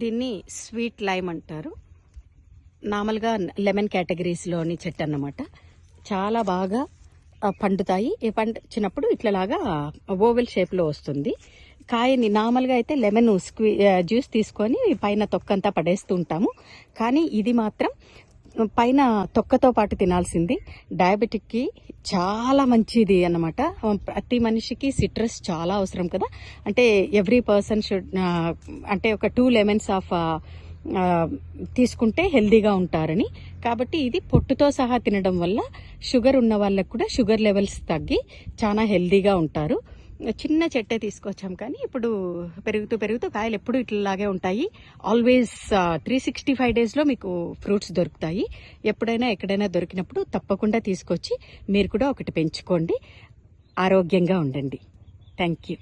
దీన్ని sweet lime అంటారు. నార్మల్గా లెమన్ కేటగిరీస్లోని చెట్టు అన్నమాట. చాలా బాగా పండుతాయి. పండించినప్పుడు ఇట్లాగా ఓవెల్ షేప్లో వస్తుంది. కాయని నార్మల్గా అయితే లెమన్ జ్యూస్ తీసుకొని పైన తొక్కంతా పడేస్తూ ఉంటాము. కానీ ఇది మాత్రం పైన తొక్కతో పాటు తినాల్సింది. డయాబెటిక్కి చాలా మంచిది అన్నమాట. ప్రతి మనిషికి సిట్రస్ చాలా అవసరం కదా. అంటే ఎవ్రీ పర్సన్ షుడ్ అంటే ఒక 2 లెమన్స్ ఆఫ్ తీసుకుంటే హెల్దీగా ఉంటారని. కాబట్టి ఇది పొట్టుతో సహా తినడం వల్ల షుగర్ ఉన్న వాళ్ళకు కూడా షుగర్ లెవెల్స్ తగ్గి చాలా హెల్దీగా ఉంటారు. చిన్న చెట్టే తీసుకొచ్చాం కానీ ఇప్పుడు పెరుగుతూ కాయలు ఎప్పుడు ఇట్లాగే ఉంటాయి. ఆల్వేస్ 365 డేస్లో మీకు ఫ్రూట్స్ దొరుకుతాయి. ఎప్పుడైనా ఎక్కడైనా దొరికినప్పుడు తప్పకుండా తీసుకొచ్చి మీరు కూడా ఒకటి పెంచుకోండి. ఆరోగ్యంగా ఉండండి. Thank you.